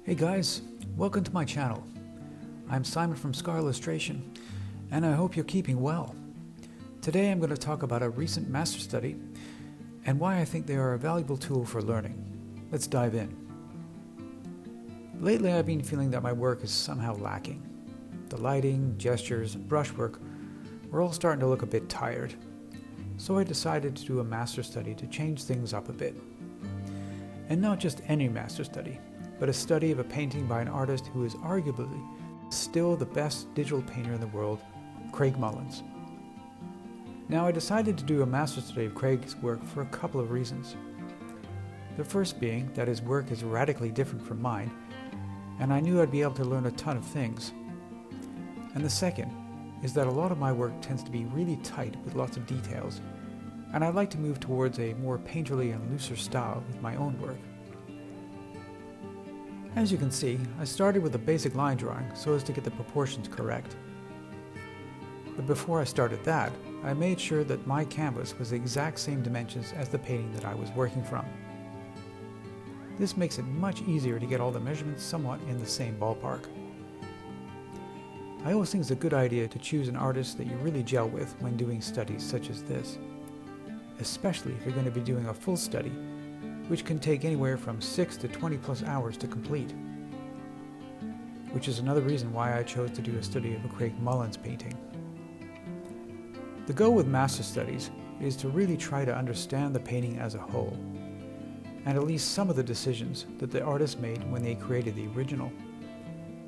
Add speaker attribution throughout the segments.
Speaker 1: Hey guys, welcome to my channel. I'm Simon from Scar Illustration, and I hope you're keeping well. Today I'm going to talk about a recent master study and why I think they are a valuable tool for learning. Let's dive in. Lately I've been feeling that my work is somehow lacking. The lighting, gestures, and brushwork were all starting to look a bit tired. So I decided to do a master study to change things up a bit. And not just any master study, but a study of a painting by an artist who is arguably still the best digital painter in the world, Craig Mullins. Now I decided to do a master study of Craig's work for a couple of reasons. The first being that his work is radically different from mine, and I knew I'd be able to learn a ton of things. And the second is that a lot of my work tends to be really tight with lots of details, and I'd like to move towards a more painterly and looser style with my own work. As you can see, I started with a basic line drawing so as to get the proportions correct. But before I started that, I made sure that my canvas was the exact same dimensions as the painting that I was working from. This makes it much easier to get all the measurements somewhat in the same ballpark. I always think it's a good idea to choose an artist that you really gel with when doing studies such as this, especially if you're going to be doing a full study, which can take anywhere from 6 to 20 plus hours to complete. Which is another reason why I chose to do a study of a Craig Mullins painting. The goal with master studies is to really try to understand the painting as a whole, and at least some of the decisions that the artist made when they created the original.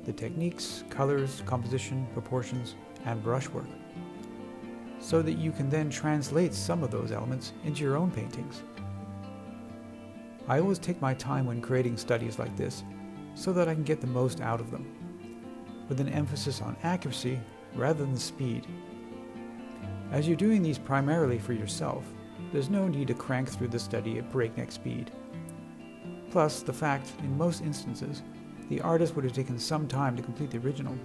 Speaker 1: The techniques, colors, composition, proportions, and brushwork, so that you can then translate some of those elements into your own paintings. I always take my time when creating studies like this so that I can get the most out of them, with an emphasis on accuracy rather than speed. As you're doing these primarily for yourself, there's no need to crank through the study at breakneck speed. Plus, the fact, in most instances, the artist would have taken some time to complete the original,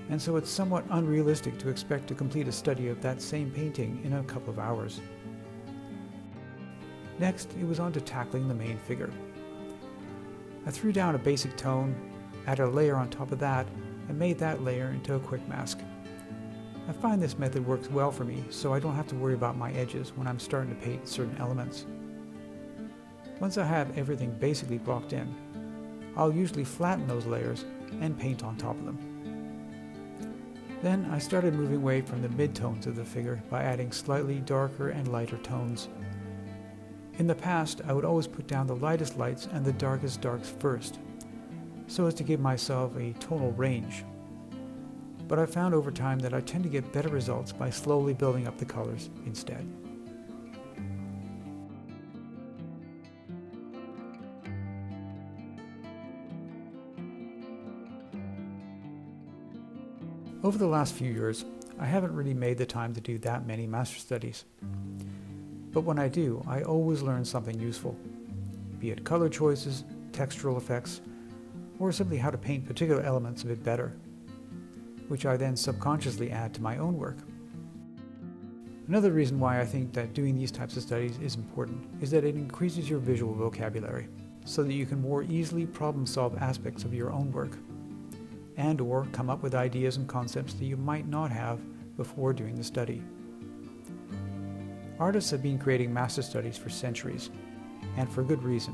Speaker 1: and so it's somewhat unrealistic to expect to complete a study of that same painting in a couple of hours. Next, it was on to tackling the main figure. I threw down a basic tone, added a layer on top of that, and made that layer into a quick mask. I find this method works well for me, so I don't have to worry about my edges when I'm starting to paint certain elements. Once I have everything basically blocked in, I'll usually flatten those layers and paint on top of them. Then I started moving away from the mid-tones of the figure by adding slightly darker and lighter tones. In the past, I would always put down the lightest lights and the darkest darks first, so as to give myself a tonal range. But I found over time that I tend to get better results by slowly building up the colors instead. Over the last few years, I haven't really made the time to do that many master studies. But when I do, I always learn something useful, be it color choices, textural effects, or simply how to paint particular elements a bit better, which I then subconsciously add to my own work. Another reason why I think that doing these types of studies is important is that it increases your visual vocabulary, so that you can more easily problem-solve aspects of your own work, and/or come up with ideas and concepts that you might not have before doing the study. Artists have been creating master studies for centuries, and for good reason.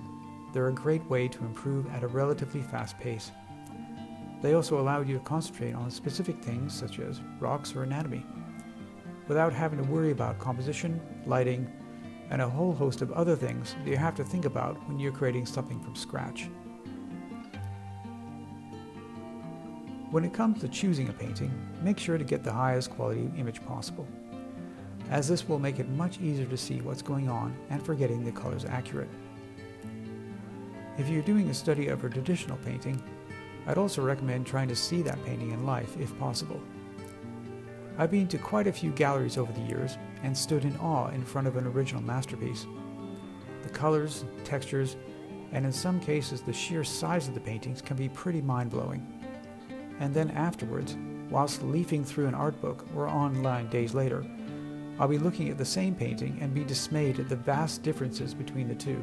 Speaker 1: They're a great way to improve at a relatively fast pace. They also allow you to concentrate on specific things such as rocks or anatomy, without having to worry about composition, lighting, and a whole host of other things that you have to think about when you're creating something from scratch. When it comes to choosing a painting, make sure to get the highest quality image possible, as this will make it much easier to see what's going on and for getting the colors accurate. If you're doing a study of a traditional painting, I'd also recommend trying to see that painting in life if possible. I've been to quite a few galleries over the years and stood in awe in front of an original masterpiece. The colors, textures, and in some cases the sheer size of the paintings can be pretty mind-blowing. And then afterwards, whilst leafing through an art book or online days later, I'll be looking at the same painting and be dismayed at the vast differences between the two.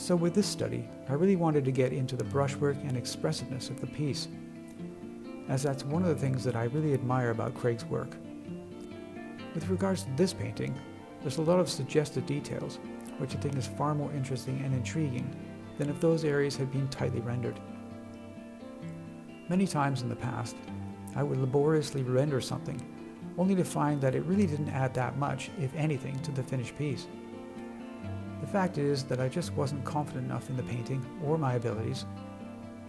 Speaker 1: So with this study, I really wanted to get into the brushwork and expressiveness of the piece, as that's one of the things that I really admire about Craig's work. With regards to this painting, there's a lot of suggested details, which I think is far more interesting and intriguing than if those areas had been tightly rendered. Many times in the past, I would laboriously render something, only to find that it really didn't add that much, if anything, to the finished piece. The fact is that I just wasn't confident enough in the painting or my abilities,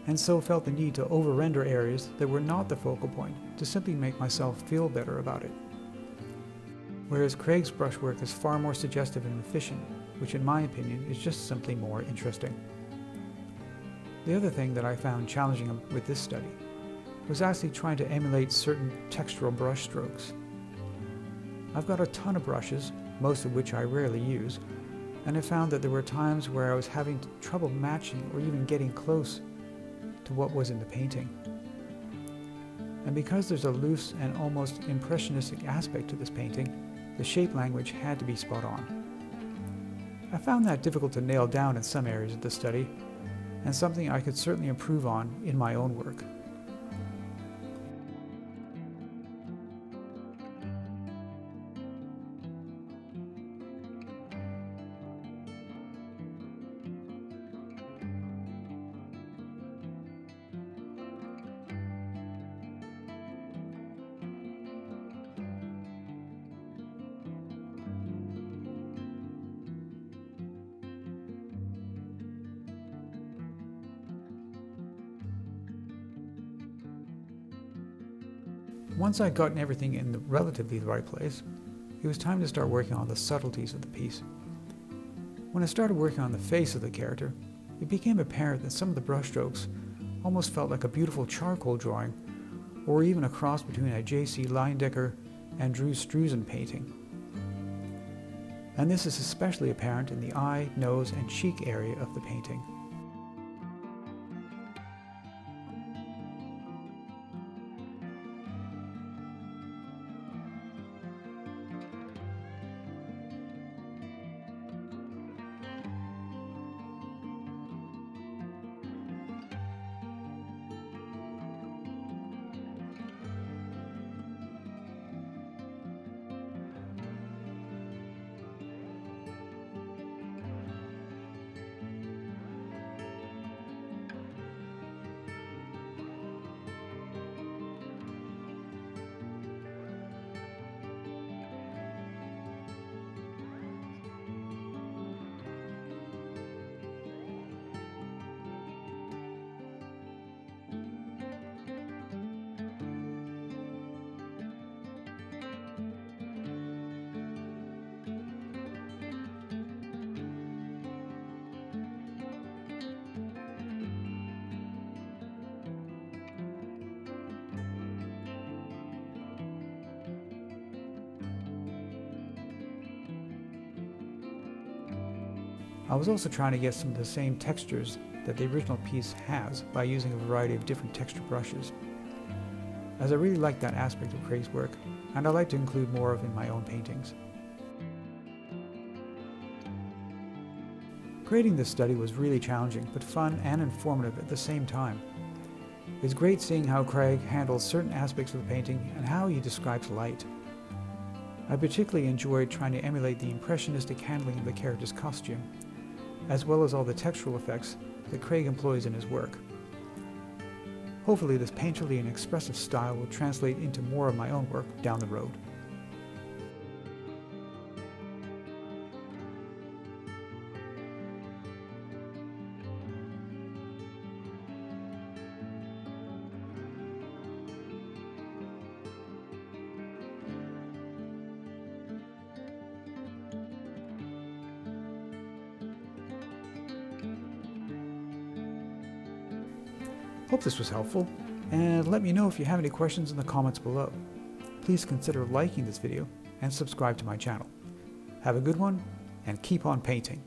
Speaker 1: and so felt the need to over-render areas that were not the focal point to simply make myself feel better about it. Whereas Craig's brushwork is far more suggestive and efficient, which in my opinion is just simply more interesting. The other thing that I found challenging with this study was actually trying to emulate certain textural brush strokes. I've got a ton of brushes, most of which I rarely use, and I found that there were times where I was having trouble matching or even getting close to what was in the painting. And because there's a loose and almost impressionistic aspect to this painting, the shape language had to be spot on. I found that difficult to nail down in some areas of the study, and something I could certainly improve on in my own work. Once I'd gotten everything in the relatively right place, it was time to start working on the subtleties of the piece. When I started working on the face of the character, it became apparent that some of the brushstrokes almost felt like a beautiful charcoal drawing, or even a cross between a J.C. Leyendecker and Drew Struzan painting. And this is especially apparent in the eye, nose, and cheek area of the painting. I was also trying to get some of the same textures that the original piece has by using a variety of different texture brushes, as I really like that aspect of Craig's work, and I like to include more of in my own paintings. Creating this study was really challenging, but fun and informative at the same time. It's great seeing how Craig handles certain aspects of the painting and how he describes light. I particularly enjoyed trying to emulate the impressionistic handling of the character's costume, as well as all the textural effects that Craig employs in his work. Hopefully this painterly and expressive style will translate into more of my own work down the road. Hope this was helpful, and let me know if you have any questions in the comments below. Please consider liking this video and subscribe to my channel. Have a good one, and keep on painting.